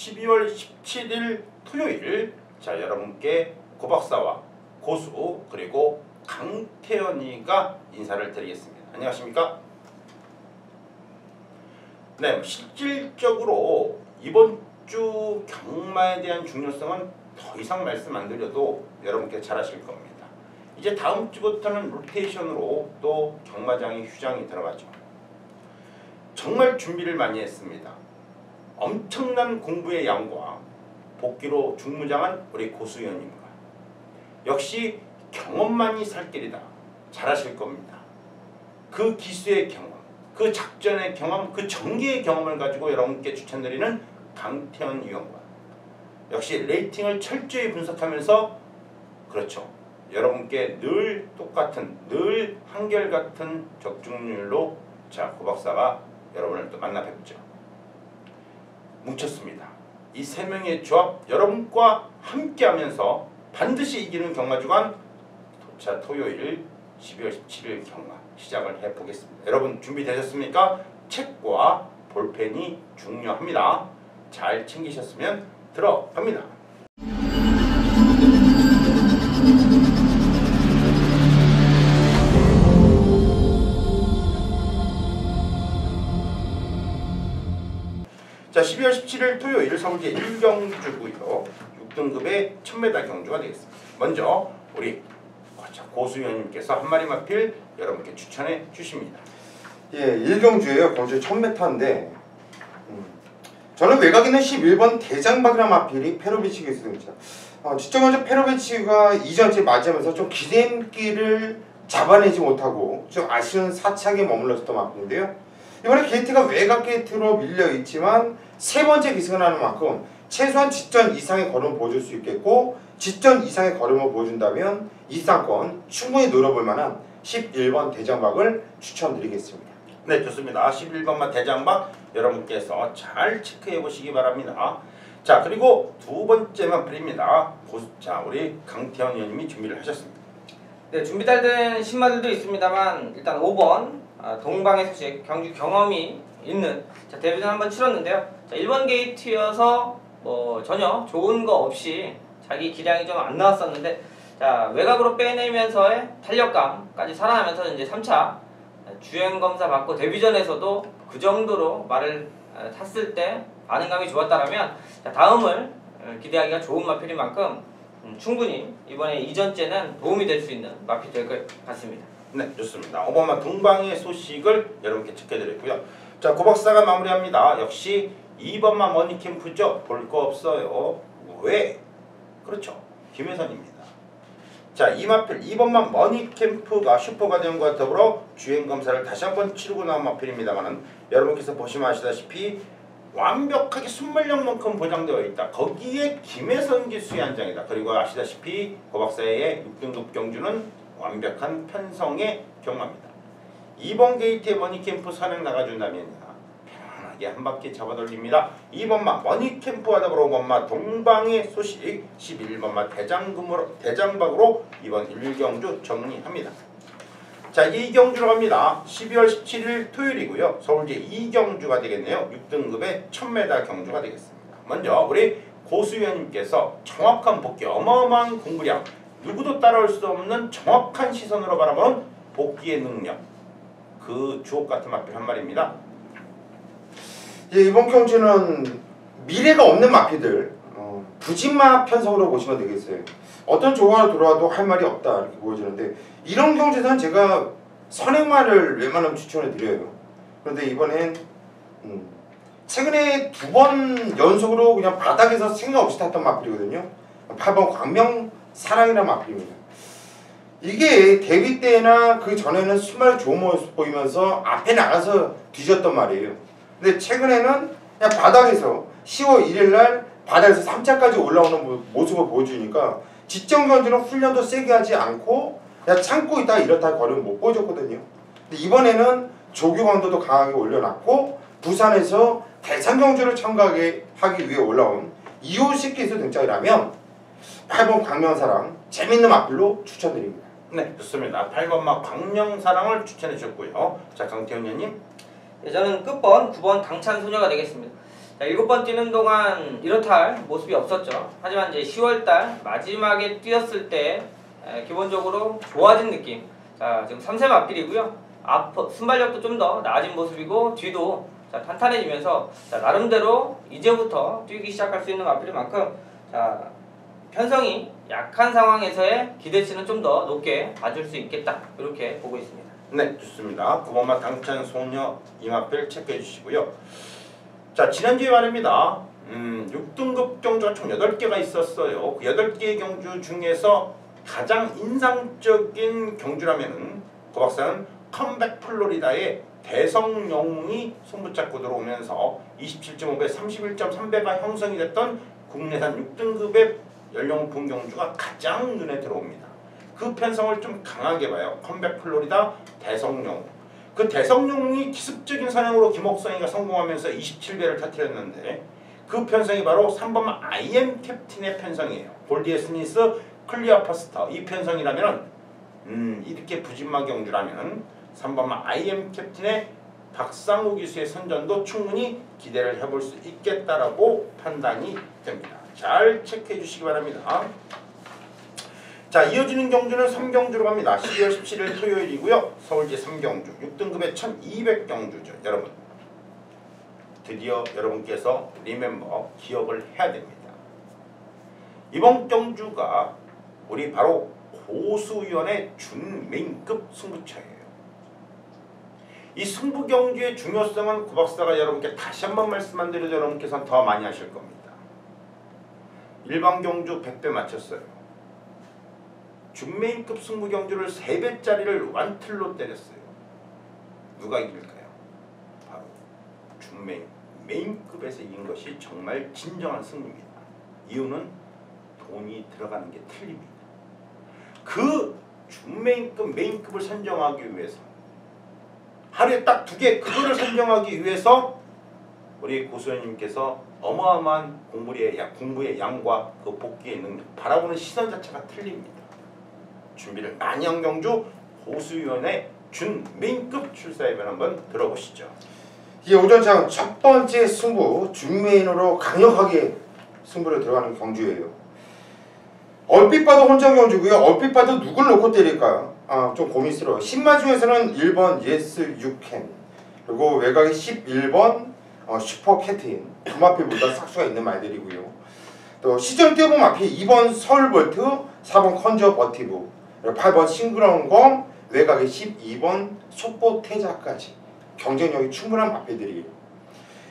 12월 17일 토요일, 자 여러분께 고박사와 고수 그리고 강태현이가 인사를 드리겠습니다. 안녕하십니까? 네, 실질적으로 이번 주 경마에 대한 중요성은 더 이상 말씀 안 드려도 여러분께 잘 아실 겁니다. 이제 다음 주부터는 로테이션으로 또 경마장의 휴장이 들어가죠. 정말 준비를 많이 했습니다. 엄청난 공부의 양과 복귀로 중무장한 우리 고수위원님과 역시 경험만이 살 길이다. 잘하실 겁니다. 그 기수의 경험, 그 작전의 경험, 그 전기의 경험을 가지고 여러분께 추천드리는 강태현 위원과 역시 레이팅을 철저히 분석하면서 그렇죠. 여러분께 늘 똑같은, 늘 한결같은 적중률로 자 고박사가 여러분을 또 만나 뵙죠. 뭉쳤습니다. 이 세 명의 조합 여러분과 함께하면서 반드시 이기는 경마주간 자 토요일 12월 17일 경마 시작을 해보겠습니다. 여러분 준비되셨습니까? 책과 볼펜이 중요합니다. 잘 챙기셨으면 들어갑니다. 자 12월 17일 토요일 서울제 1경주고요. 6등급의 1000m 경주가 되겠습니다. 먼저 우리 고수위원님께서 한 마리 마필 여러분께 추천해 주십니다. 예, 1경주예요. 경주 1000m인데 저는 외곽에 있는 11번 대장박이라는 마필이 페로비치가 있습니다. 직전경주 페로비치가 이전째 맞이하면서 좀 기대기를 잡아내지 못하고 좀 아쉬운 사착에 머물렀던 마필인데요. 이번에 게이트가 외곽 게이트로 밀려있지만 세 번째 기승을 하는 만큼 최소한 직전 이상의 걸음을 보여줄 수 있겠고 직전 이상의 걸음을 보여준다면 이상권 충분히 노려볼 만한 11번 대장박을 추천드리겠습니다. 네, 좋습니다. 11번만 대장박 여러분께서 잘 체크해 보시기 바랍니다. 자, 그리고 두 번째 마필입니다. 자, 우리 강태현 의원님이 준비를 하셨습니다. 네, 준비 잘 된 신마들도 있습니다만 일단 5번 동방의 소식 경주 경험이 있는 자, 데뷔전 한번 치렀는데요. 자, 1번 게이트여서 뭐 전혀 좋은 거 없이 자기 기량이 좀 안 나왔었는데 자 외곽으로 빼내면서의 탄력감까지 살아나면서 이제 3차 주행검사 받고 데뷔전에서도 그 정도로 말을 탔을 때 반응감이 좋았다라면 자, 다음을 기대하기가 좋은 마필인 만큼 충분히 이번에 이전째는 도움이 될 수 있는 마필이 될 것 같습니다. 네, 좋습니다. 5번만 동방의 소식을 여러분께 체크해드렸고요. 자, 고박사가 마무리합니다. 역시 2번만 머니캠프죠. 볼 거 없어요. 왜? 그렇죠. 김혜선입니다. 자, 이 마필 2번만 머니캠프가 슈퍼가디언과 더불어 주행검사를 다시 한번 치르고 나온 마필입니다만 여러분께서 보시면 아시다시피 완벽하게 순발력만큼 보장되어 있다. 거기에 김혜선 기수의 한 장이다. 그리고 아시다시피 고박사의 6등급 경주는 완벽한 편성의 경마입니다. 2번 게이트에 머니캠프 산행 나가준다면 편하게 한 바퀴 잡아돌립니다. 2번마 머니캠프와 더불어 5번마 동방의 소식 11번마 대장박으로 이번 1경주 정리합니다. 자, 2경주로 갑니다. 12월 17일 토요일이고요. 서울제 2경주가 되겠네요. 6등급의 1000m 경주가 되겠습니다. 먼저 우리 고수위원님께서 정확한 복귀, 어마어마한 공부량, 누구도 따라올 수 없는 정확한 시선으로 바라보는 복귀의 능력, 그 주옥같은 마필 한 마리입니다. 예, 이번 경주는 미래가 없는 마필들 부진마 편성으로 보시면 되겠어요. 어떤 조화로 들어와도 할 말이 없다 이렇게 보여지는데 이런 경주에서는 제가 선행마를 웬만하면 추천을 드려요. 그런데 이번엔 최근에 2번 연속으로 그냥 바닥에서 생각 없이 탔던 마필이거든요. 8번 광명사랑이라는 마필입니다. 이게 데뷔 때나 그 전에는 정말 좋은 모습 보이면서 앞에 나가서 뒤졌단 말이에요. 근데 최근에는 그냥 바닥에서 10월 1일날 바닥에서 3차까지 올라오는 모습을 보여주니까 직전 경주는 훈련도 세게 하지 않고 그냥 참고 있다가 이렇다 걸음을 못 보여줬거든요. 근데 이번에는 조교 강도도 강하게 올려놨고 부산에서 대상 경주를 참가하기 위해 올라온 이호식께서 등장을 하면 8번 광명사랑 재밌는 마필로 추천드립니다. 네, 좋습니다. 8번마 광명사랑을 추천해 주셨고요. 자, 강태현 의원님. 네, 저는 끝번 9번 당찬소녀가 되겠습니다. 자, 7번 뛰는 동안 이렇다 할 모습이 없었죠. 하지만 이제 10월달 마지막에 뛰었을 때 기본적으로 좋아진 느낌. 자, 지금 3세 마필이고요. 순발력도 좀 더 나아진 모습이고 뒤도 자, 탄탄해지면서 자, 나름대로 이제부터 뛰기 시작할 수 있는 마필인 만큼 자, 편성이 약한 상황에서의 기대치는 좀 더 높게 봐줄 수 있겠다. 이렇게 보고 있습니다. 네, 좋습니다. 9번마 당찬 소녀 이마필 체크해 주시고요. 자, 지난주에 말입니다. 6등급 경주가 총 8개가 있었어요. 그 8개의 경주 중에서 가장 인상적인 경주라면은 그 박사는 컴백 플로리다의 대성영웅이 승부잡고 들어오면서 27.5배, 31.3배가 형성이 됐던 국내산 6등급의 연령분 경주가 가장 눈에 들어옵니다. 그 편성을 좀 강하게 봐요. 컴백 플로리다 대성영웅. 그 대성영웅이 기습적인 사냥으로 김옥성이가 성공하면서 27배를 터뜨렸는데 그 편성이 바로 3번만 IM 캡틴의 편성이에요. 골디의 스미스, 클리어 퍼스터. 이 편성이라면 이렇게 부진마 경주라면 3번만 IM 캡틴의 박상우 기수의 선전도 충분히 기대를 해볼 수 있겠다라고 판단이 됩니다. 잘 체크해 주시기 바랍니다. 자, 이어지는 경주는 3경주로 갑니다. 12월 17일 토요일이고요. 서울제 3경주 6등급의 1200경주죠. 여러분 드디어 여러분께서 리멤버 기억을 해야 됩니다. 이번 경주가 우리 바로 고수위원의 준메인급 승부처예요. 이 승부경주의 중요성은 구박사가 여러분께 다시 한번 말씀만 드려도 여러분께서는 더 많이 하실 겁니다. 일반 경주 100배 맞췄어요. 준메인급 승부경주를 3배짜리를 완틀로 때렸어요. 누가 이길까요? 바로 메인급에서 이긴 것이 정말 진정한 승리입니다. 이유는 돈이 들어가는 게 틀립니다. 그 준메인급, 메인급을 선정하기 위해서 하루에 딱 2개 그거를 선정하기 위해서 우리 고수연님께서 어마어마한 공부의 양과 그 복귀의 능력, 바라보는 시선 자체가 틀립니다. 준비를 많이 한 경주 고수위원의 준메인급 출사회변 한번 들어보시죠. 이 오전장 첫 번째 승부 준메인으로 강력하게 승부를 들어가는 경주예요. 얼핏 봐도 혼전 경주고요. 얼핏 봐도 누굴 놓고 때릴까요? 좀 고민스러워요. 신마 중에서는 1번 Yes You Can, 그리고 외곽에 11번 슈퍼 캡틴, 두 마필보다 삭수가 있는 말들이고요. 또 시절 뛰어본 마필 2번 서울볼트, 4번 컨저 버티브, 8번 싱그러운검, 외곽에 12번 속보태자까지 경쟁력이 충분한 마필들이에요.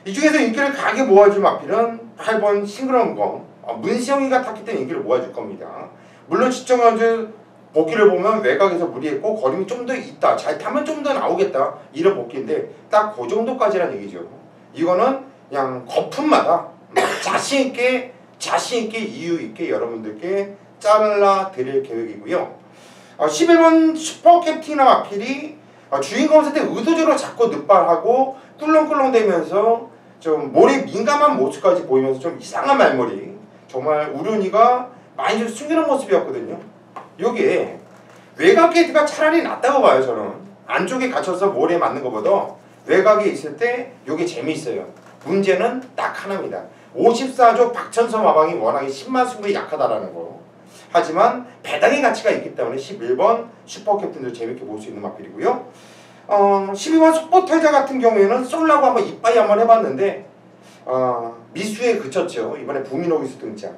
이 중에서 인기를 강하게 모아줄 마필은 8번 싱그러운검, 문시영이가 탔기 때문에 인기를 모아줄 겁니다. 물론 시청자들 복귀를 보면 외곽에서 무리했고 거림이 좀 더 있다, 잘 타면 좀 더 나오겠다, 이런 복귀인데 딱 그 정도까지란 얘기죠. 이거는 그냥 거품마다 자신있게 이유있게 여러분들께 잘라 드릴 계획이고요. 11번 슈퍼캡틴이나 마필이 주인공 상태 의도적으로 자꾸 늑발하고 꿀렁꿀렁대면서 좀 몰에 민감한 모습까지 보이면서 좀 이상한 말머리, 정말 우륜이가 많이 좀 숨기는 모습이었거든요. 요게 외곽 게이트가 차라리 낫다고 봐요. 저는 안쪽에 갇혀서 몰에 맞는 것보다 외곽에 있을 때 요게 재미있어요. 문제는 딱 하나입니다. 54조 박천서 마방이 워낙에 10만 승부에 약하다라는 거. 하지만 배당의 가치가 있기 때문에 11번 슈퍼캡틴도 재밌게 볼 수 있는 마필이고요. 12번 속보태자 같은 경우에는 쏠라고 한번 이빠이 한번 해봤는데 미수에 그쳤죠. 이번에 부미노기수 등장.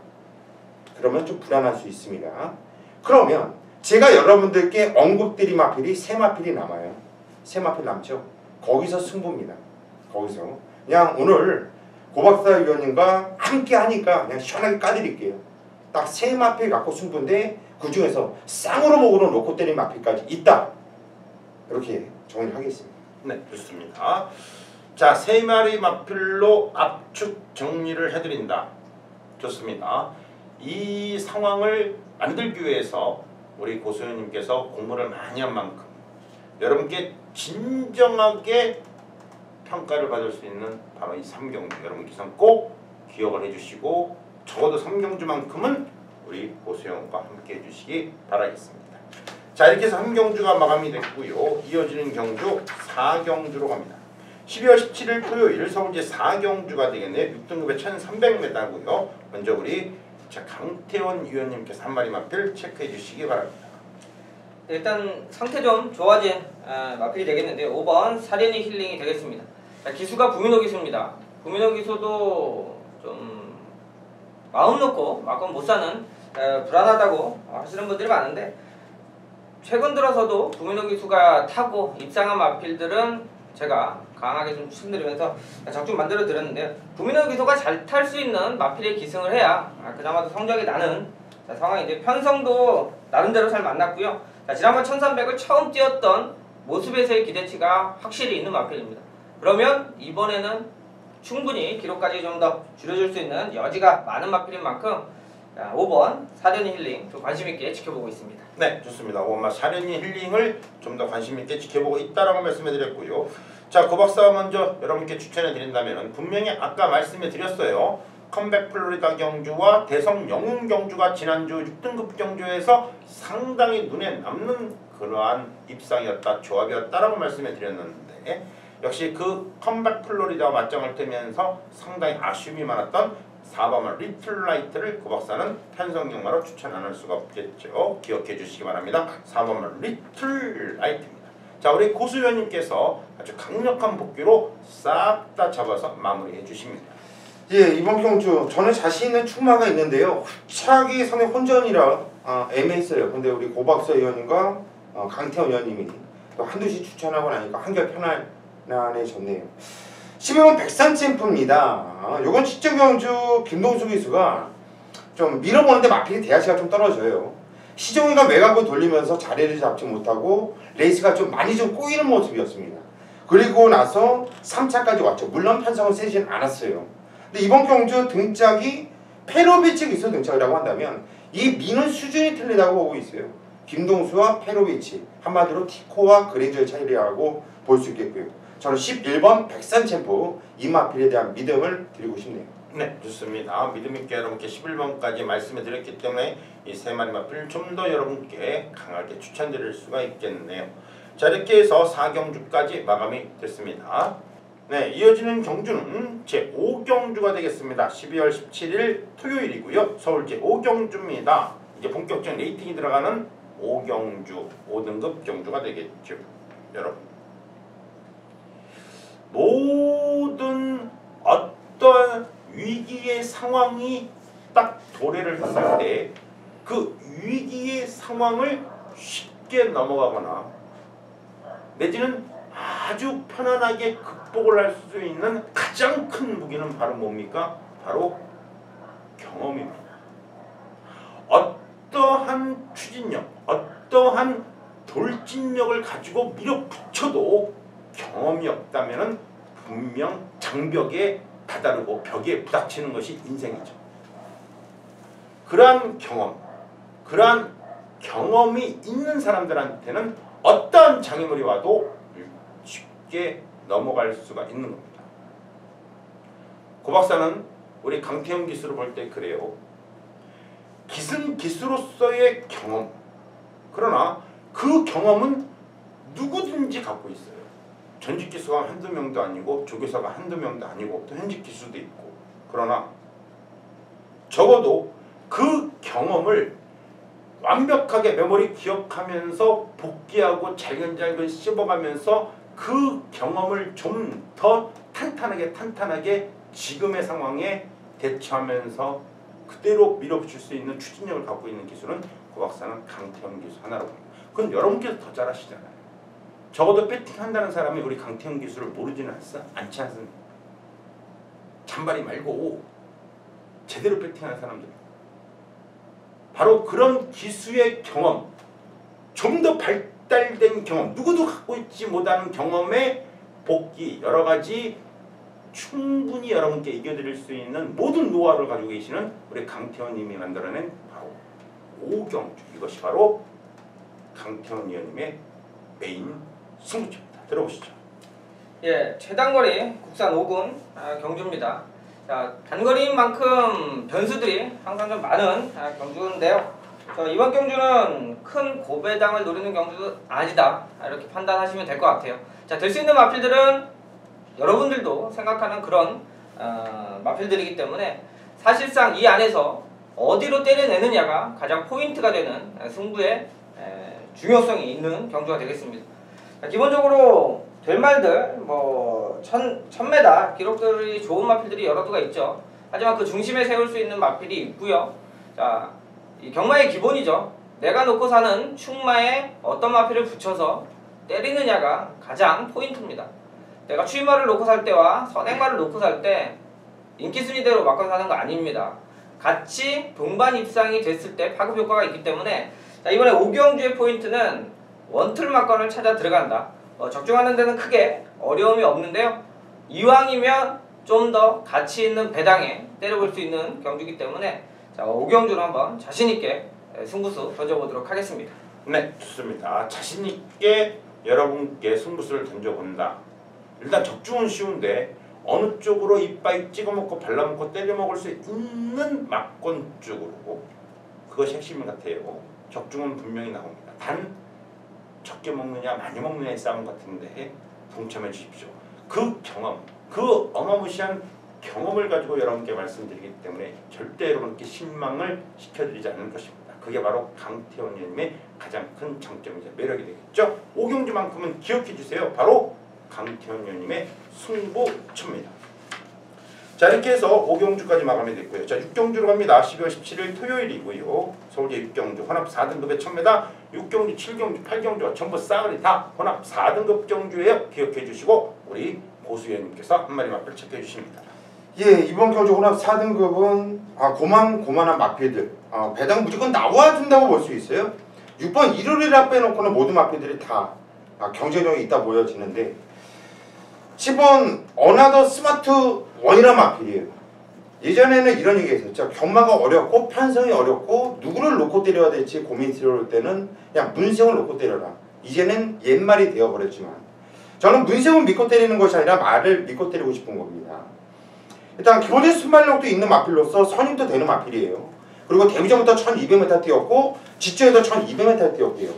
그러면 좀 불안할 수 있습니다. 그러면 제가 여러분들께 언급드린 마필이 3마필이 남아요. 3마필 남죠. 거기서 승부입니다. 거기서 그냥 오늘 고박사 위원님과 함께 하니까 그냥 시원하게 까드릴게요. 딱 3마필 갖고 승부인데 그 중에서 쌍으로 목으로 놓고 때린 마필까지 있다. 이렇게 정리를 하겠습니다. 네, 좋습니다. 자, 3마리 마필로 압축 정리를 해드린다. 좋습니다. 이 상황을 만들기 위해서 우리 고소연님께서 공부를 많이 한 만큼 여러분께 진정하게 평가를 받을 수 있는 바로 이 3경주, 여러분께서는 꼭 기억을 해주시고 적어도 3경주만큼은 우리 고소영과 함께 해주시기 바라겠습니다. 자, 이렇게 해서 3경주가 마감이 됐고요. 이어지는 경주 4경주로 갑니다. 12월 17일 토요일 서울제 4경주가 되겠네요. 6등급에 1300m고요. 먼저 우리 강태원 위원님께서 한 마리 마필 체크해 주시기 바랍니다. 일단 상태 좀 좋아진 마필이 되겠는데 5번 사련이 힐링이 되겠습니다. 자, 기수가 부민호 기수입니다. 부민호 기수도 좀 마음 놓고 막건 못 사는 불안하다고 하시는 분들이 많은데 최근 들어서도 부민호 기수가 타고 입상한 마필들은 제가 강하게 좀 추천드리면서 적중 만들어 드렸는데요. 부민호 기수가 잘 탈 수 있는 마필에 기승을 해야 그나마도 성적이 나는 상황인데 편성도 나름대로 잘 만났고요. 지난번 1300을 처음 뛰었던 모습에서의 기대치가 확실히 있는 마필입니다. 그러면 이번에는 충분히 기록까지 좀 더 줄여줄 수 있는 여지가 많은 마필인 만큼 5번 사련이 힐링 좀 관심 있게 지켜보고 있습니다. 네, 좋습니다. 5번 사련이 힐링을 좀 더 관심 있게 지켜보고 있다라고 말씀해 드렸고요. 자, 그 박사 먼저 여러분께 추천해 드린다면 분명히 아까 말씀해 드렸어요. 컴백 플로리다 경주와 대성 영웅 경주가 지난주 6등급 경주에서 상당히 눈에 남는 그러한 입상이었다, 조합이었다라고 말씀해 드렸는데 역시 그 컴백 플로리다와 맞짱을 뜨면서 상당히 아쉬움이 많았던 4번 리틀 라이트를 그 박사는 편성경마로 추천 안 할 수가 없겠죠. 기억해 주시기 바랍니다. 4번 리틀 라이트입니다. 자, 우리 고수위원님께서 아주 강력한 복귀로 싹 다 잡아서 마무리해 주십니다. 예, 이번 경주 저는 자신 있는 충마가 있는데요. 후차기 상대 혼전이라 애매했어요. 근데 우리 고박서 의원님과 강태원 의원님이 또 한두씩 추천하고 나니까 한결 편안해졌네요. 12번 백산챔프입니다. 요건 직전 경주 김동수 기수가 좀 밀어보는데 마필이 대하시가 좀 떨어져요. 시종이가 외곽으로 돌리면서 자리를 잡지 못하고 레이스가 좀 많이 좀 꼬이는 모습이었습니다. 그리고 나서 3차까지 왔죠. 물론 편성은 세진 않았어요. 근데 이번 경주 등짝이 페로비치 기수 등짝이라고 한다면 이 미는 수준이 틀리다고 보고 있어요. 김동수와 페로비치, 한마디로 티코와 그레이저의 차이라고 볼 수 있겠고요. 저는 11번 백산챔프 이 마필에 대한 믿음을 드리고 싶네요. 네, 좋습니다. 믿음 있게 여러분께 11번까지 말씀해 드렸기 때문에 이 세 마리 마필 좀 더 여러분께 강하게 추천드릴 수가 있겠네요. 자, 이렇게 해서 4경주까지 마감이 됐습니다. 네, 이어지는 경주는 제5경주가 되겠습니다. 12월 17일 토요일이고요. 서울 제5경주입니다. 이제 본격적인 레이팅이 들어가는 5경주, 5등급 경주가 되겠죠. 여러분, 모든 어떤 위기의 상황이 딱 도래를 했을 때 그 위기의 상황을 쉽게 넘어가거나 내지는 아주 편안하게 극복을 할 수 있는 가장 큰 무기는 바로 뭡니까? 바로 경험입니다. 어떠한 추진력, 어떠한 돌진력을 가지고 밀어붙여도 경험이 없다면 분명 장벽에 다다르고 벽에 부닥치는 것이 인생이죠. 그러한 경험이 있는 사람들한테는 어떠한 장애물이 와도 쉽게 넘어갈 수가 있는 겁니다. 고 박사는 우리 강태형 기수를 볼 때 그래요. 기승 기수로서의 경험, 그러나 그 경험은 누구든지 갖고 있어요. 전직 기수가 한두 명도 아니고 조교사가 한두 명도 아니고 또 현직 기수도 있고, 그러나 적어도 그 경험을 완벽하게 메모리 기억하면서 복귀하고 잘근잘근 씹어가면서 그 경험을 좀 더 탄탄하게 지금의 상황에 대처하면서 그대로 밀어붙일 수 있는 추진력을 갖고 있는 기수는 고 박사는 강태형 기수 하나로 봅니다. 그건 여러분께서 더 잘하시잖아요. 적어도 배팅한다는 사람이 우리 강태형 기수를 모르지는 않지 않습니까? 잔바리 말고 제대로 배팅하는 사람들, 바로 그런 기수의 경험, 좀 더 발달된 경험, 누구도 갖고 있지 못하는 경험의 복귀, 여러 가지 충분히 여러분께 이겨드릴 수 있는 모든 노하우를 가지고 계시는 우리 강태원님이 만들어낸 바로 5경주, 이것이 바로 강태원 의원님의 메인 승부처입니다. 들어보시죠. 예, 최단거리 국산 5군 경주입니다. 자, 단거리인 만큼 변수들이 항상 좀 많은 경주인데요. 이번 경주는 큰 고배당을 노리는 경주도 아니다, 이렇게 판단하시면 될 것 같아요. 자, 될 수 있는 마필들은 여러분들도 생각하는 그런 마필들이기 때문에 사실상 이 안에서 어디로 때려내느냐가 가장 포인트가 되는 승부의 중요성이 있는 경주가 되겠습니다. 자, 기본적으로 될 말들 뭐 1000m 기록들이 좋은 마필들이 여러 두가 있죠. 하지만 그 중심에 세울 수 있는 마필이 있고요. 자, 이 경마의 기본이죠. 내가 놓고 사는 충마에 어떤 마필을 붙여서 때리느냐가 가장 포인트입니다. 내가 추임말을 놓고 살 때와 선행말을 놓고 살 때 인기순위대로 바꿔서 사는 거 아닙니다. 같이 동반 입상이 됐을 때 파급 효과가 있기 때문에 자, 이번에 오경주의 포인트는 원툴 막건을 찾아 들어간다. 적중하는 데는 크게 어려움이 없는데요. 이왕이면 좀 더 가치 있는 배당에 때려볼 수 있는 경주이기 때문에 자, 오경주를 한번 자신있게 승부수 던져보도록 하겠습니다. 네, 좋습니다. 자신있게 여러분께 승부수를 던져본다. 일단 적중은 쉬운데 어느 쪽으로 이빨 찍어먹고 발라먹고 때려먹을 수 있는 막권 쪽으로, 그것이 핵심 같아요. 적중은 분명히 나옵니다. 단 적게 먹느냐 많이 먹느냐의 싸움 같은데 동참해 주십시오. 그 경험, 그 어마무시한 경험을 가지고 여러분께 말씀드리기 때문에 절대 여러분께 실망을 시켜드리지 않을 것입니다. 그게 바로 강태원 의원님의 가장 큰 장점이자 매력이 되겠죠. 오경주만큼은 기억해 주세요. 바로 강태원 의원님의 승부처입니다. 자, 이렇게 해서 5경주까지 마감이 됐고요. 자, 6경주로 갑니다. 12월 17일 토요일이고요. 서울대 6경주 혼합 4등급의 1000m, 6경주, 7경주, 8경주가 전부 싸그리 다 혼합 4등급 경주예요. 기억해 주시고 우리 고수 의원님께서 한 마리 마필 체크해 주십니다. 예, 이번 경주 혼합 4등급은 고만한 마필들 배당 무조건 나와준다고 볼 수 있어요. 6번 일요일이라 빼놓고는 모든 마필들이 다 경쟁력이 있다 보여지는데 10번 어나더 스마트 원이란 마필이에요. 예전에는 이런 얘기 했었죠. 경마가 어렵고 편성이 어렵고 누구를 놓고 때려야 될지 고민스러울 때는 그냥 문세웅을 놓고 때려라. 이제는 옛말이 되어버렸지만 저는 문세웅을 믿고 때리는 것이 아니라 말을 믿고 때리고 싶은 겁니다. 일단 기본적인 순발력도 있는 마필로서 선임도 되는 마필이에요. 그리고 데뷔전부터 1200m 뛰었고 직전에도 1200m 뛰었고요.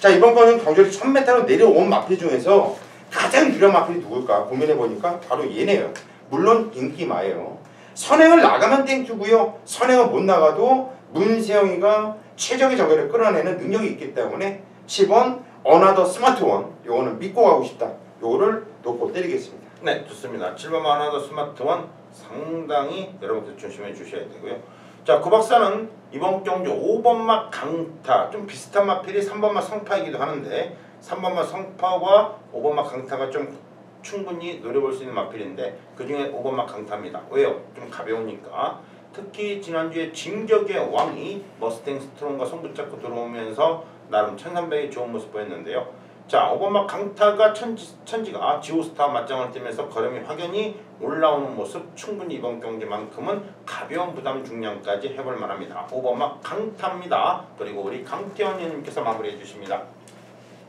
자, 이번 거는 경주를 1000m로 내려온 마필 중에서 가장 유리한 마필이 누굴까 고민해보니까 바로 얘네요. 물론 인기마예요. 선행을 나가면 땡큐고요. 선행을 못 나가도 문세영이가 최적의 저거를 끌어내는 능력이 있기 때문에 10번 어나더 스마트원 요거는 믿고 가고 싶다. 요거를 놓고 때리겠습니다. 네, 좋습니다. 7번 어나더 스마트원 상당히 여러분들 조심해 주셔야 되고요. 자, 구 박사는 이번 경주 5번마 강타, 좀 비슷한 마필이 3번마 성파이기도 하는데 3번마 성파와 5번마 강타가 좀 충분히 노려볼 수 있는 마필인데 그 중에 5번마 강타입니다. 왜요? 좀 가벼우니까. 특히 지난주에 진격의 왕이 머스탱 스트롱과 손 붙잡고 들어오면서 나름 1300의 좋은 모습 보였는데요. 자, 5번마 강타가 천지가 지오스타와 맞짱을 뜨면서 걸음이 확연히 올라오는 모습 충분히 이번 경기만큼은 가벼운 부담 중량까지 해볼 만합니다. 5번마 강타입니다. 그리고 우리 강태원 의원님께서 마무리해 주십니다.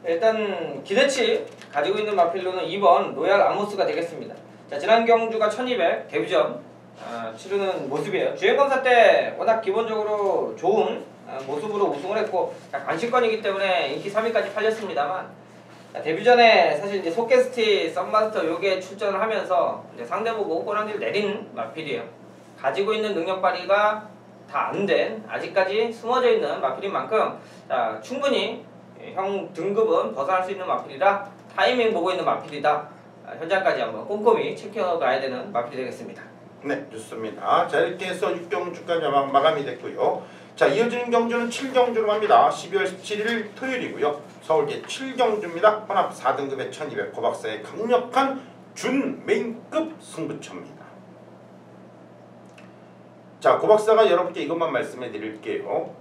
일단 기대치 가지고 있는 마필로는 2번 로얄 아모스가 되겠습니다. 자, 지난 경주가 1200 데뷔전 치르는 모습이에요. 주행검사 때 워낙 기본적으로 좋은 모습으로 우승을 했고 관심권이기 때문에 인기 3위까지 팔렸습니다만 데뷔전에 사실 이제 소캐스티 썸마스터 요게 출전을 하면서 이제 상대 보고 꼬랑지를 내린 마필이에요. 가지고 있는 능력 발휘가 다 안 된 아직까지 숨어져 있는 마필인 만큼 충분히 형 등급은 벗어날 수 있는 마필이라 타이밍 보고 있는 마필이다. 현장까지 한번 꼼꼼히 체크해가야 되는 마필이 되겠습니다. 네, 좋습니다. 자, 이렇게 해서 6경주까지 마감이 됐고요. 자, 이어지는 경주는 7경주로 갑니다. 12월 17일 토요일이고요. 서울대 7경주입니다. 혼합 4등급의 1200 고박사의 강력한 준메인급 승부처입니다. 자, 고박사가 여러분께 이것만 말씀해 드릴게요.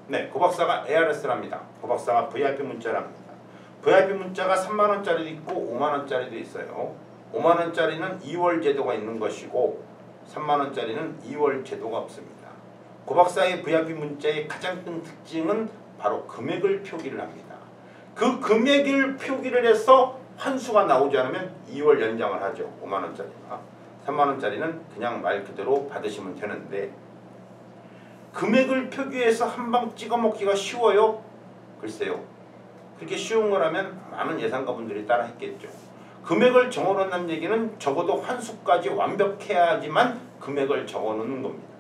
네, 고박사가 ARS랍니다. 고박사가 VIP 문자랍니다. VIP 문자가 3만원짜리도 있고 5만원짜리도 있어요. 5만원짜리는 2월 제도가 있는 것이고 3만원짜리는 2월 제도가 없습니다. 고박사의 VIP 문자의 가장 큰 특징은 바로 금액을 표기를 합니다. 그 금액을 표기를 해서 환수가 나오지 않으면 2월 연장을 하죠. 5만원짜리가. 3만원짜리는 그냥 말 그대로 받으시면 되는데 금액을 표기해서 한방 찍어먹기가 쉬워요? 글쎄요. 그렇게 쉬운 거라면 많은 예상가분들이 따라 했겠죠. 금액을 정해놓는다는 얘기는 적어도 환수까지 완벽해야지만 금액을 적어놓는 겁니다.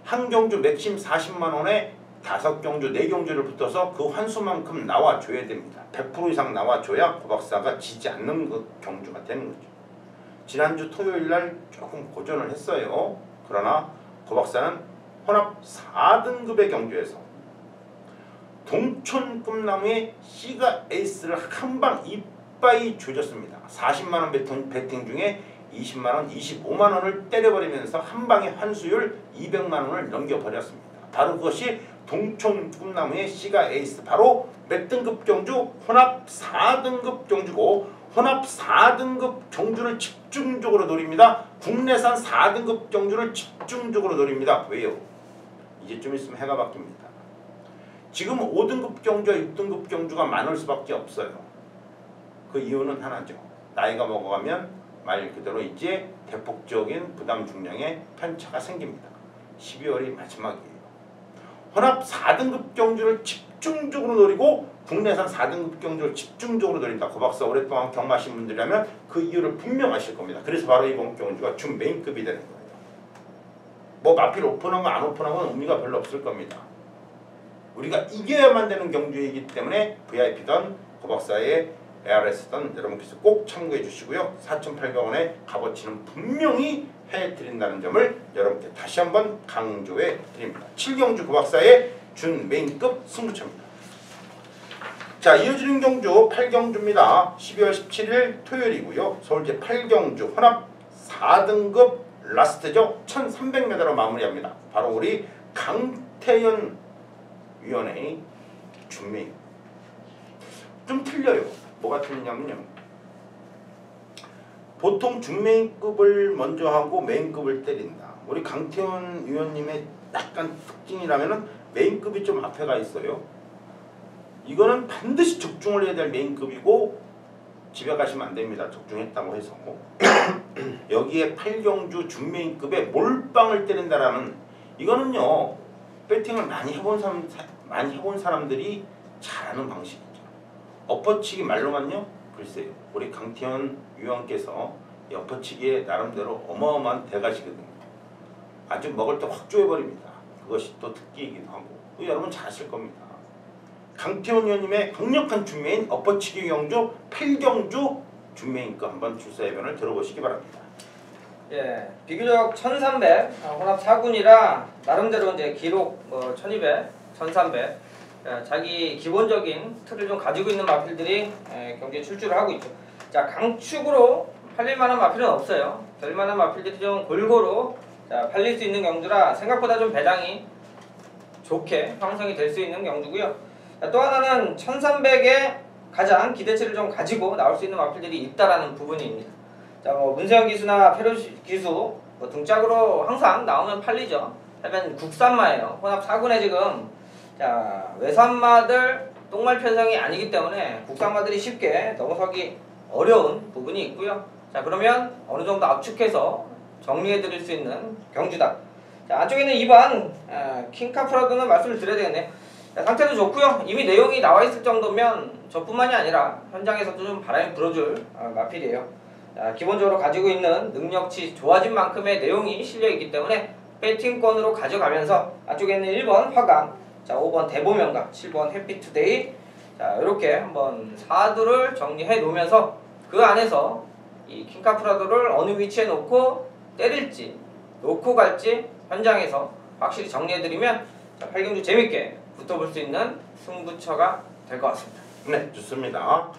한 경주 맥심 40만 원에 5경주, 4경주를 붙어서 그 환수만큼 나와줘야 됩니다. 100% 이상 나와줘야 고박사가 지지 않는 그 경주가 되는 거죠. 지난주 토요일날 조금 고전을 했어요. 그러나 고박사는 혼합 4등급의 경주에서 동촌 꿈나무의 시가 에이스를 한방 이빠이 조졌습니다. 40만원 배팅 중에 20만원, 25만원을 때려버리면서 한방의 환수율 200만원을 넘겨버렸습니다. 바로 그것이 동촌 꿈나무의 시가 에이스, 바로 몇 등급 경주? 혼합 4등급 경주고, 혼합 4등급 경주를 집중적으로 노립니다. 국내산 4등급 경주를 집중적으로 노립니다. 왜요? 이제 좀 있으면 해가 바뀝니다. 지금 5등급 경주와 6등급 경주가 많을 수밖에 없어요. 그 이유는 하나죠. 나이가 먹어가면 말 그대로 이제 대폭적인 부담 중량의 편차가 생깁니다. 12월이 마지막이에요. 혼합 4등급 경주를 집중적으로 노리고 국내산 4등급 경주를 집중적으로 노린다. 고박사 오랫동안 경마하신 분들이라면 그 이유를 분명하실 겁니다. 그래서 바로 이번 경주가 준 메인급이 되는 거예요. 뭐 마필 오픈한 거 안 오픈한 건 의미가 별로 없을 겁니다. 우리가 이겨야만 되는 경주이기 때문에 VIP든 고박사의 ARS든 여러분께서 꼭 참고해 주시고요. 4,800원의 값어치는 분명히 해드린다는 점을 여러분께 다시 한번 강조해 드립니다. 7경주 고박사의 준 메인급 승부처입니다. 자, 이어지는 경주 8경주입니다. 12월 17일 토요일이고요. 서울제 8경주 혼합 4등급 라스트죠. 1300m로 마무리합니다. 바로 우리 강태현 위원회의 준메인. 좀 틀려요. 뭐가 틀리냐면요, 보통 준메인급을 먼저 하고 메인급을 때린다. 우리 강태현 위원님의 약간 특징이라면은 메인급이 좀 앞에 가 있어요. 이거는 반드시 적중을 해야 될 메인급이고 집에 가시면 안 됩니다. 적중했다고 해서. 여기에 8경주 준메인급에 몰빵을 때린다라는, 이거는요 배팅을 많이 해본 사람들이 잘하는 방식이죠. 엎어치기 말로만요, 글쎄요, 우리 강태현 위원께서 엎어치기에 나름대로 어마어마한 대가시거든요. 아주 먹을 때 확 조여버립니다. 그것이 또 특기이기도 하고, 여러분 잘 아실 겁니다. 강태현 위원님의 강력한 준메인 엎어치기 경주 8경주 준메인급 한번 출사해변을 들어보시기 바랍니다. 예, 비교적 1300 혼합 4군이라 나름대로 이제 기록 1200, 1300 자기 기본적인 틀을 좀 가지고 있는 마필들이 경기에 출주를 하고 있죠. 자, 강축으로 팔릴 만한 마필은 없어요. 될 만한 마필들이 좀 골고루 팔릴 수 있는 경주라 생각보다 좀 배당이 좋게 형성이 될 수 있는 경주고요. 자, 또 하나는 1300에 가장 기대치를 좀 가지고 나올 수 있는 마필들이 있다라는 부분입니다. 자, 문세영 기수나 페로 기수 등짝으로 항상 나오면 팔리죠. 하여간 국산마예요. 혼합 4군에 지금 자, 외산마들 똥말 편성이 아니기 때문에 국산마들이 쉽게 넘어서기 어려운 부분이 있고요. 자, 그러면 어느 정도 압축해서 정리해 드릴 수 있는 경주다. 자, 안쪽에는 2번 킹카프라드는 말씀을 드려야 되겠네요. 자, 상태도 좋고요. 이미 내용이 나와 있을 정도면 저뿐만이 아니라 현장에서도 좀 바람이 불어줄 마필이에요. 자, 기본적으로 가지고 있는 능력치 좋아진 만큼의 내용이 실려있기 때문에 배팅권으로 가져가면서 안쪽에는 1번 화강, 자, 5번 대보명가, 7번 해피투데이, 자, 이렇게 한번 사두를 정리해 놓으면서 그 안에서 이 킹카프라도를 어느 위치에 놓고 때릴지 놓고 갈지 현장에서 확실히 정리해드리면 8경주 재밌게 붙어볼 수 있는 승부처가 될 것 같습니다. 네, 좋습니다.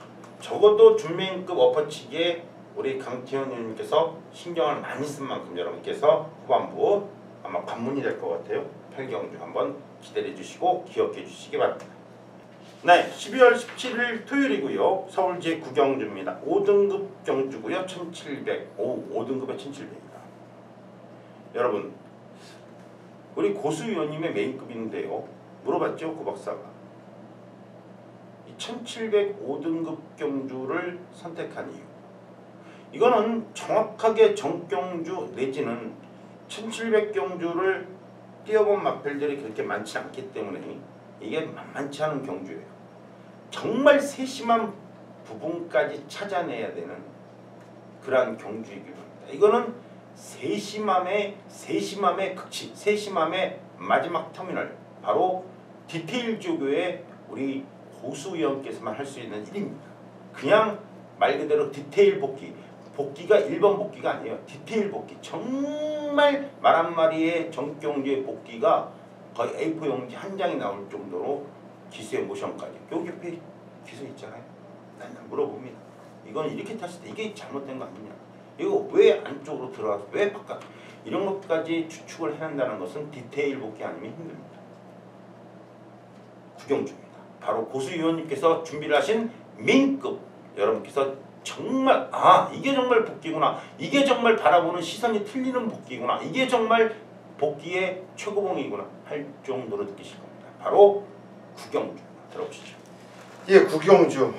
적어도 준메인급 엎어치기에 우리 강태현 의원님께서 신경을 많이 쓴 만큼 여러분께서 후반부 아마 관문이 될 것 같아요. 8경주 한번 기다려 주시고 기억해 주시기 바랍니다. 네, 12월 17일 토요일이고요. 서울제 9경주입니다. 5등급 경주고요. 1700. 5등급에 1700이다. 여러분, 우리 고수 위원님의 메인급인데요. 물어봤죠, 고 박사가. 이 1700 5등급 경주를 선택한 이유. 이거는 정확하게 정경주 내지는 1700 경주를 뛰어본 마필들이 그렇게 많지 않기 때문에 이게 만만치 않은 경주예요. 정말 세심한 부분까지 찾아내야 되는 그러한 경주이기도 합니다. 이거는 세심함의 극치, 세심함의 마지막 터미널, 바로 디테일 조교의 우리 고수위원께서만 할 수 있는 일입니다. 그냥 말 그대로 디테일 복귀, 복귀가 1번 복귀가 아니에요. 디테일 복귀, 정말 말 한마디의 정경주의 복귀가 거의 A4 용지 한 장이 나올 정도로 기수의 모션까지. 여기 옆에 기수 있잖아요. 난 물어봅니다. 이건 이렇게 탔을 때 이게 잘못된 거 아니냐, 이거 왜 안쪽으로 들어가서 왜 바깥, 이런 것까지 추측을 해낸다는 것은 디테일 복귀 아니면 힘듭니다. 구경주입니다. 바로 고수위원님께서 준비를 하신 민급, 여러분께서 정말 이게 정말 복귀구나, 이게 정말 바라보는 시선이 틀리는 복귀구나, 이게 정말 복귀의 최고봉이구나 할 정도로 느끼실 겁니다. 바로 구경주. 들어보시죠. 예, 구경주.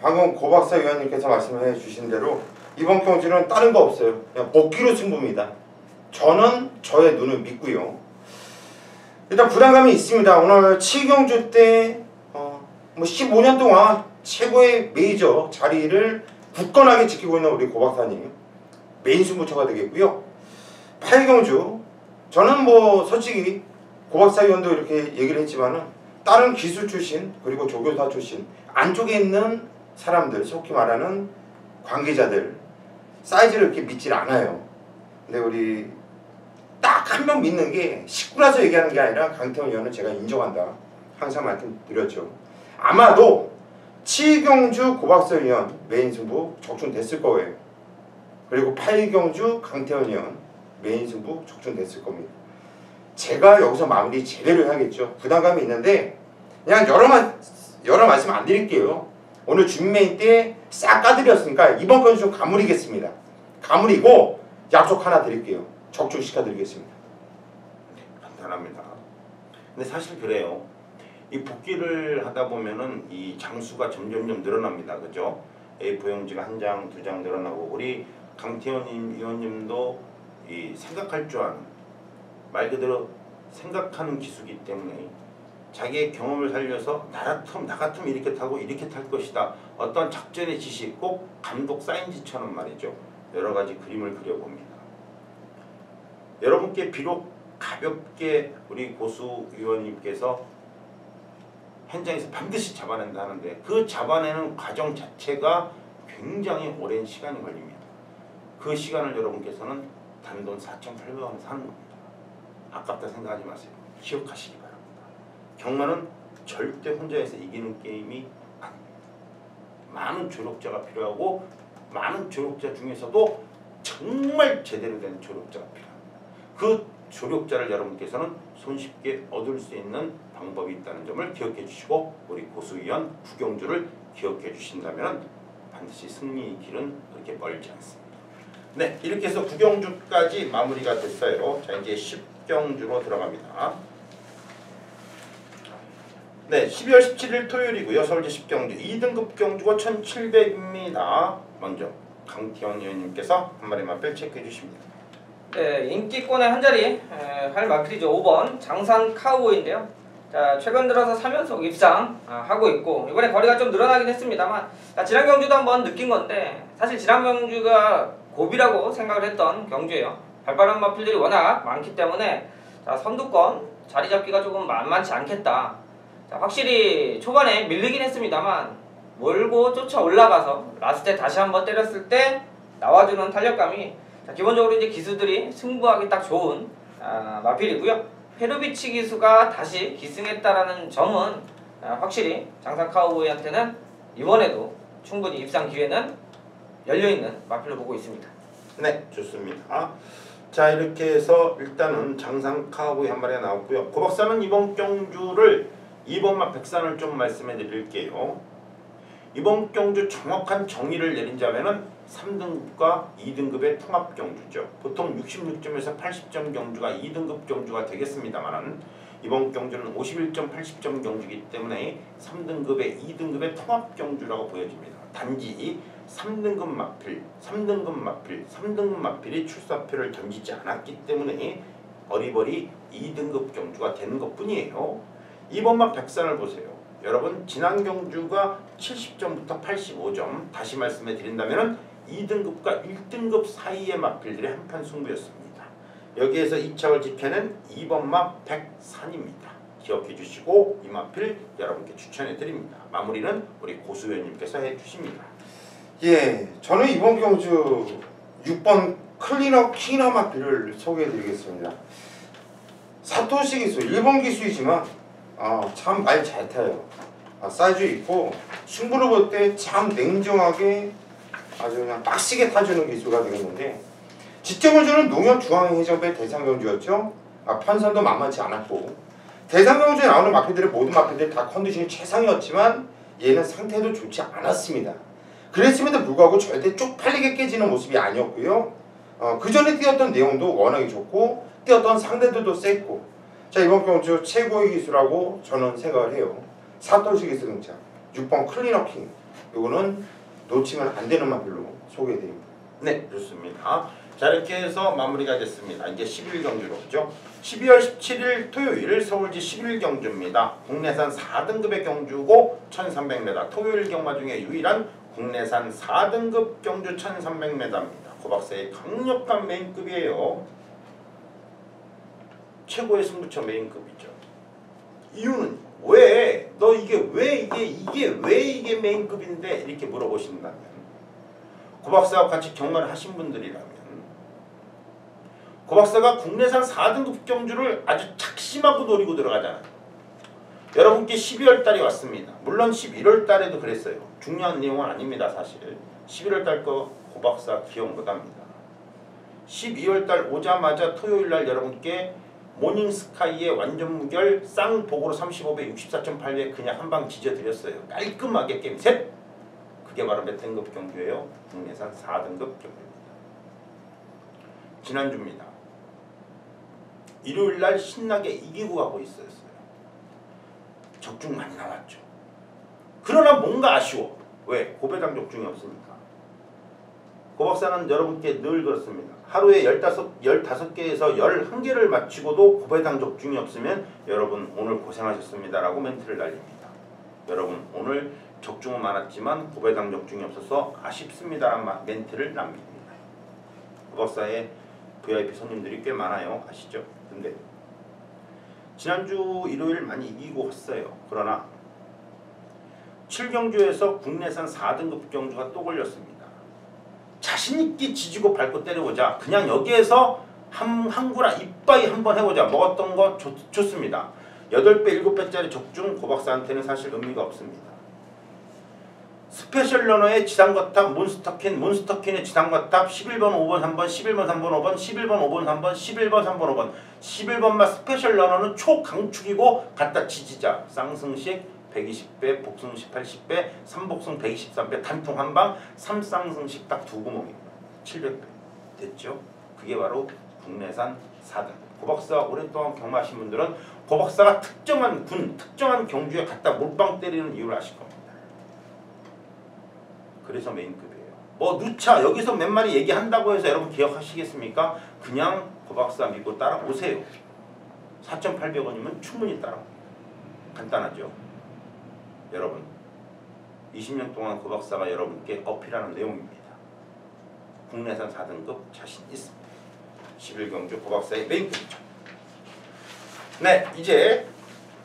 방금 고박사 위원님께서 말씀해 주신 대로 이번 경주는 다른 거 없어요. 그냥 복귀로 승부입니다. 저는 저의 눈을 믿고요. 일단 부담감이 있습니다. 오늘 7경주 때 15년 동안 최고의 메이저 자리를 굳건하게 지키고 있는 우리 고박사님 메인 승부처가 되겠고요. 8경주 저는 솔직히 고박사 위원도 이렇게 얘기를 했지만은 다른 기술 출신 그리고 조교사 출신 안쪽에 있는 사람들, 속히 말하는 관계자들 사이즈를 이렇게 믿질 않아요. 근데 우리 딱 한 명 믿는 게 식구라서 얘기하는 게 아니라 강태원 위원은 제가 인정한다 항상 말씀드렸죠. 아마도 7경주 고박사 위원 메인 승부 적중됐을 거예요. 그리고 8경주 강태원 위원 메인 승부 적중됐을 겁니다. 제가 여기서 마무리 제대로 해야겠죠. 부담감이 있는데 그냥 여러 말씀 안 드릴게요. 오늘 준메인 때 싹 까드렸으니까 이번 건 좀 가물이겠습니다. 가물이고 약속 하나 드릴게요. 적중시켜 드리겠습니다. 간단합니다. 근데 사실 그래요. 이 복귀를 하다 보면은 이 장수가 점점점 늘어납니다. 그죠? A4 용지가 한 장, 두 장 늘어나고, 우리 강태원 위원님도 이 생각할 줄 아는, 말 그대로 생각하는 기수기 때문에 자기의 경험을 살려서 나 같으면 이렇게 타고 이렇게 탈 것이다, 어떤 작전의 지시, 꼭 감독 사인지처럼 말이죠, 여러 가지 그림을 그려봅니다. 여러분께 비록 가볍게 우리 고수 위원님께서 현장에서 반드시 잡아낸다 하는데 그 잡아내는 과정 자체가 굉장히 오랜 시간이 걸립니다. 그 시간을 여러분께서는 단돈 4,800원 사는 겁니다. 아깝다 생각하지 마세요. 기억하시기 바랍니다. 경마는 절대 혼자서 이기는 게임이 아닙니다. 많은 조력자가 필요하고, 많은 조력자 중에서도 정말 제대로 된 조력자가 필요합니다. 그 조력자를 여러분께서는 손쉽게 얻을 수 있는 방법이 있다는 점을 기억해 주시고, 우리 고수위원 구경주를 기억해 주신다면 반드시 승리의 길은 그렇게 멀지 않습니다. 네, 이렇게 해서 구경주까지 마무리가 됐어요. 자, 이제 10경주로 들어갑니다. 네, 12월 17일 토요일이고요. 서울시 10경주 2등급 경주가 1,700입니다. 먼저 강태원 의원님께서 한 마리 마필 체크해 주십니다. 네, 인기권의 한 자리 할 마필이죠. 5번 장산 카우보이인데요. 자, 최근 들어서 3연속 입상하고 있고, 이번에 거리가 좀 늘어나긴 했습니다만, 지난 경주도 한번 느낀 건데, 사실 지난 경주가 고비라고 생각을 했던 경주예요. 발빠른 마필들이 워낙 많기 때문에 선두권 자리 잡기가 조금 만만치 않겠다. 확실히 초반에 밀리긴 했습니다만 몰고 쫓아 올라가서 라스트에 다시 한번 때렸을 때 나와주는 탄력감이, 기본적으로 이제 기수들이 승부하기 딱 좋은 마필이고요. 페루비치 기수가 다시 기승했다라는 점은 확실히 장산 카우보이한테는 이번에도 충분히 입상 기회는 열려있는 마필로 보고 있습니다. 네, 좋습니다. 자, 이렇게 해서 일단은 장산 카우보이 한 마리가 나왔고요. 고박사는 이번 경주를 2번마 백산을 좀 말씀해 드릴게요. 이번 경주 정확한 정의를 내린다면은 3등급과 2등급의 통합 경주죠. 보통 66점에서 80점 경주가 2등급 경주가 되겠습니다만은 이번 경주는 51점, 80점 경주이기 때문에 3등급의 2등급의 통합 경주라고 보여집니다. 단지 3등급 마필, 3등급 마필이 출사표를 던지지 않았기 때문에 어리버리 2등급 경주가 되는 것뿐이에요. 2번마 백산을 보세요. 여러분 지난 경주가 70점부터 85점 다시 말씀해 드린다면 2등급과 1등급 사이의 마필들의 한판 승부였습니다. 여기에서 2차를 지켜낸 2번마 백산입니다. 기억해 주시고 이 마필 여러분께 추천해 드립니다. 마무리는 우리 고수위원님께서 해 주십니다. 예, 저는 이번 경주 6번 클리너 키너 마필을 소개해 드리겠습니다. 사토시 기수, 일본 기수이지만 참 말 잘 타요. 사이즈 있고 승부를 볼 때 참 냉정하게 아주 그냥 빡시게 타주는 기수가 되겠는데 직전 경주는 농협중앙해전배 대상경주였죠. 판선도 만만치 않았고 대상경주에 나오는 마필들의 모든 마필들이 다 컨디션이 최상이었지만 얘는 상태도 좋지 않았습니다. 그랬음에도 불구하고 절대 쪽팔리게 깨지는 모습이 아니었고요. 그 전에 뛰었던 내용도 워낙에 좋고 뛰었던 상대들도 셌고 자 이번 경주 최고의 기수라고 저는 생각을 해요. 사토시 기수 등장 6번 클리너킹 이거는 놓치면 안 되는 마필로 소개해드립니다. 네 좋습니다. 자 이렇게 해서 마무리가 됐습니다. 이제 11경주로 오죠. 12월 17일 토요일 서울시 11경주입니다. 국내산 4등급의 경주고 1300m 토요일 경마 중에 유일한 국내산 4등급 경주 1300m입니다. 고박사의 강력한 메인급이에요. 최고의 승부처 메인급이죠. 이유는 왜 이게 메인급인데 이렇게 물어보신다면 고박사와 같이 경마를 하신 분들이라면 고박사가 국내산 4등급 경주를 아주 작심하고 노리고 들어가잖아요. 여러분께 12월 달이 왔습니다. 물론 11월 달에도 그랬어요. 중요한 내용은 아닙니다. 사실 11월 달 거 고박사 기억 못합니다. 12월 달 오자마자 토요일 날 여러분께 모닝스카이의 완전 무결 쌍복으로 35배 64.8배 그냥 한방 지져드렸어요. 깔끔하게 게임 셋! 그게 바로 몇 등급 경주예요? 국내산 4등급 경주입니다. 지난주입니다. 일요일날 신나게 이기고 가고 있었어요. 적중 많이 나왔죠. 그러나 뭔가 아쉬워. 왜? 고배당 적중이 없으니까. 고박사는 여러분께 늘 그렇습니다. 하루에 15개에서 11개를 마치고도 고배당 적중이 없으면 여러분 오늘 고생하셨습니다 라고 멘트를 날립니다. 여러분 오늘 적중은 많았지만 고배당 적중이 없어서 아쉽습니다 라는 멘트를 남깁니다. 고박사의 VIP 손님들이 꽤 많아요. 아시죠? 근데 지난주 일요일 많이 이기고 왔어요. 그러나 7경주에서 국내산 4등급 경주가 또 걸렸습니다. 자신있게 지지고 밟고 때려보자. 그냥 여기에서 항구나 이빠이 한번 해보자. 먹었던 거 좋습니다. 8배, 7배짜리 적중 고박사한테는 사실 의미가 없습니다. 스페셜 러너의 지상거탑 몬스터킨의 지상거탑 11번 5번 3번 11번 3번 5번 11번 5번 3번 11번 3번 5번 11번마 스페셜 러너는 초강축이고 갖다 지지자 쌍승식 120배 복승식 80배 3복승 123배 단풍 한방 3쌍승식 딱 두 구멍입니다. 700배 됐죠? 그게 바로 국내산 4등 고박사 오랫동안 경마하신 분들은 고박사가 특정한 군 특정한 경주에 갖다 몰빵 때리는 이유를 아실 겁니다. 그래서 메인급이에요. 뭐 누차 여기서 몇 마리 얘기한다고 해서 여러분 기억하시겠습니까? 그냥 고박사 믿고 따라오세요. 4,800원이면 충분히 따라옵니다. 간단하죠? 여러분 20년 동안 고박사가 여러분께 어필하는 내용입니다. 국내산 4등급 자신 있습니다. 11경주 고박사의 메인급이죠. 네 이제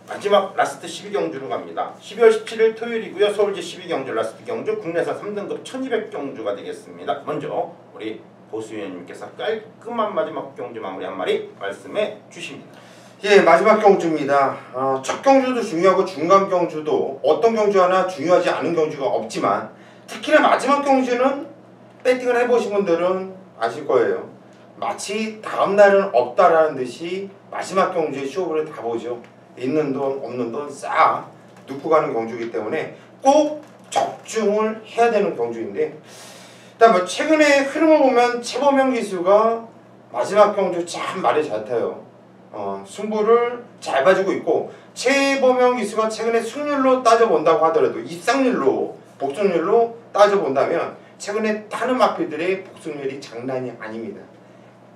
마지막 라스트 12경주로 갑니다. 12월 17일 토요일이고요. 서울시 12경주 라스트 경주 국내산 3등급 1200경주가 되겠습니다. 먼저 우리 보수위원님께서 깔끔한 마지막 경주 마무리 한 마리 말씀해 주십니다. 예, 마지막 경주입니다. 첫 경주도 중요하고 중간 경주도 어떤 경주 하나 중요하지 않은 경주가 없지만 특히나 마지막 경주는 배팅을 해보신 분들은 아실 거예요. 마치 다음 날은 없다라는 듯이 마지막 경주에 쇼부를 다 보죠. 있는 돈 없는 돈 싹 눕고 가는 경주이기 때문에 꼭 적중을 해야 되는 경주인데 일단 뭐 최근에 흐름을 보면 최범영 기수가 마지막 경주 참 말이 잘 타요. 승부를 잘 봐주고 있고 최범영 기수가 최근에 승률로 따져본다고 하더라도 입상률로 복승률로 따져본다면 최근에 타는 마필들의 복승률이 장난이 아닙니다.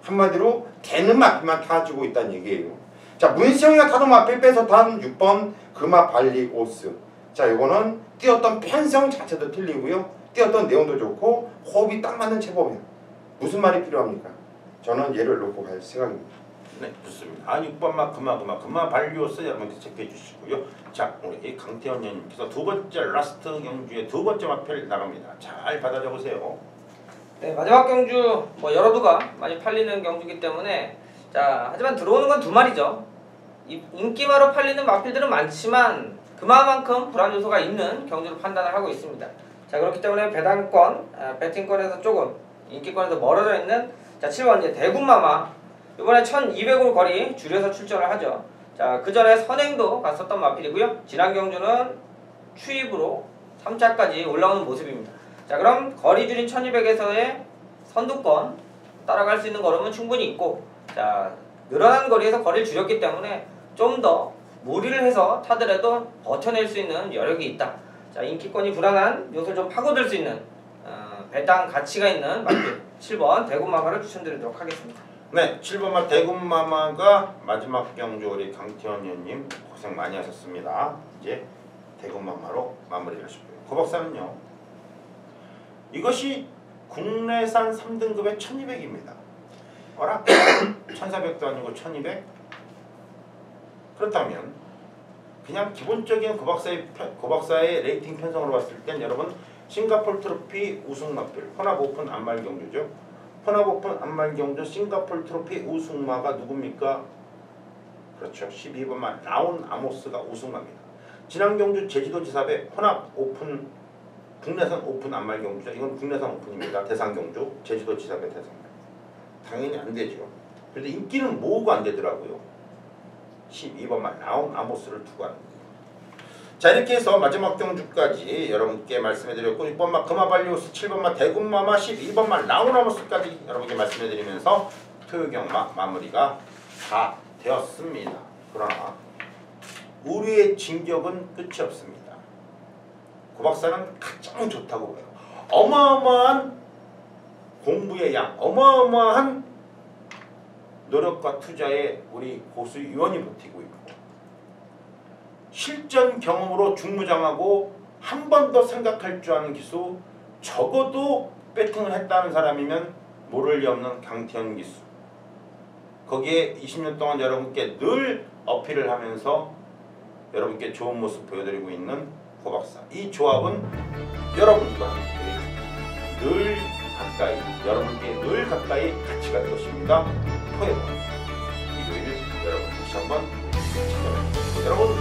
한마디로 되는 마필만 타주고 있다는 얘기예요. 자 문시영이가 타던 마필 빼서 탄 6번 금화 발리 오스 자, 이거는 뛰었던 편성 자체도 틀리고요. 뛰었던 내용도 좋고 호흡이 딱 맞는 체법이에요. 무슨 말이 필요합니까? 저는 얘를 놓고 갈 생각입니다. 네, 좋습니다. 6번만 그마 발리오스 여러분들 체크해 주시고요. 자, 우리 강태현 의원님께서 두 번째 라스트 경주의 두 번째 마필 나갑니다. 잘 받아 적으세요. 네, 마지막 경주 뭐 여러두가 많이 팔리는 경주이기 때문에 자, 하지만 들어오는 건 두 마리죠. 인기마로 팔리는 마필들은 많지만 그만큼 불안 요소가 있는 경주로 판단을 하고 있습니다. 자, 그렇기 때문에 배당권, 배팅권에서 조금 인기권에서 멀어져 있는 자, 7번 이제 대군마마 이번에 1200으로 거리 줄여서 출전을 하죠. 자, 그 전에 선행도 갔었던 마필이고요. 지난 경주는 추입으로 3차까지 올라오는 모습입니다. 자, 그럼 거리 줄인 1200에서의 선두권 따라갈 수 있는 걸음은 충분히 있고, 자, 늘어난 거리에서 거리를 줄였기 때문에 좀 더 무리를 해서 타더라도 버텨낼 수 있는 여력이 있다. 자, 인기권이 불안한 요소를 좀 파고들 수 있는 배당 가치가 있는 마필 7번 대군마마를 추천드리도록 하겠습니다. 네, 7번마 대군마마가 마지막 경주 우리 강태현 의원님 고생 많이 하셨습니다. 이제 대군마마로 마무리를 하시고요. 고박사는요. 이것이 국내산 3등급의 1200입니다. 어라? 1400도 아니고 1200? 그렇다면 그냥 기본적인 고박사의 레이팅 편성으로 봤을 땐 여러분 싱가포르 트로피 우승 마필 혼합 오픈 안말 경주죠. 혼합 오픈 안말 경주 싱가포르 트로피 우승마가 누굽니까? 그렇죠. 12번마 라운 아모스가 우승마입니다. 지난 경주 제주도 지사배 혼합 오픈 국내산 오픈 안말 경주죠. 이건 국내산 오픈입니다. 대상 경주 제주도 지사배 대상. 당연히 안 되죠. 그런데 인기는 모으고 안 되더라고요. 12번마 라운 아모스를 두고 하는 거예요. 자, 이렇게 해서 마지막 경주까지 여러분께 말씀해드렸고 6번마 금화발리오스, 7번마 대군마마, 12번마 라운 아모스까지 여러분께 말씀해드리면서 토요경마 마무리가 다 되었습니다. 그러나 우리의 진격은 끝이 없습니다. 고박사는 가장 좋다고 봐요. 어마어마한 공부의 양, 어마어마한 노력과 투자에 우리 고수 위원이 버티고 있고 실전 경험으로 중무장하고 한 번 더 생각할 줄 아는 기수, 적어도 배팅을 했다는 사람이면 모를 리 없는 강태현 기수, 거기에 20년 동안 여러분께 늘 어필을 하면서 여러분께 좋은 모습 보여드리고 있는 고박사, 이 조합은 여러분과 함께 늘 가까이, 여러분께 늘 가까이 같이 갈 것입니다. 토요일 일요일 여러분 다시 한번 찾아뵙겠습니다. 여러분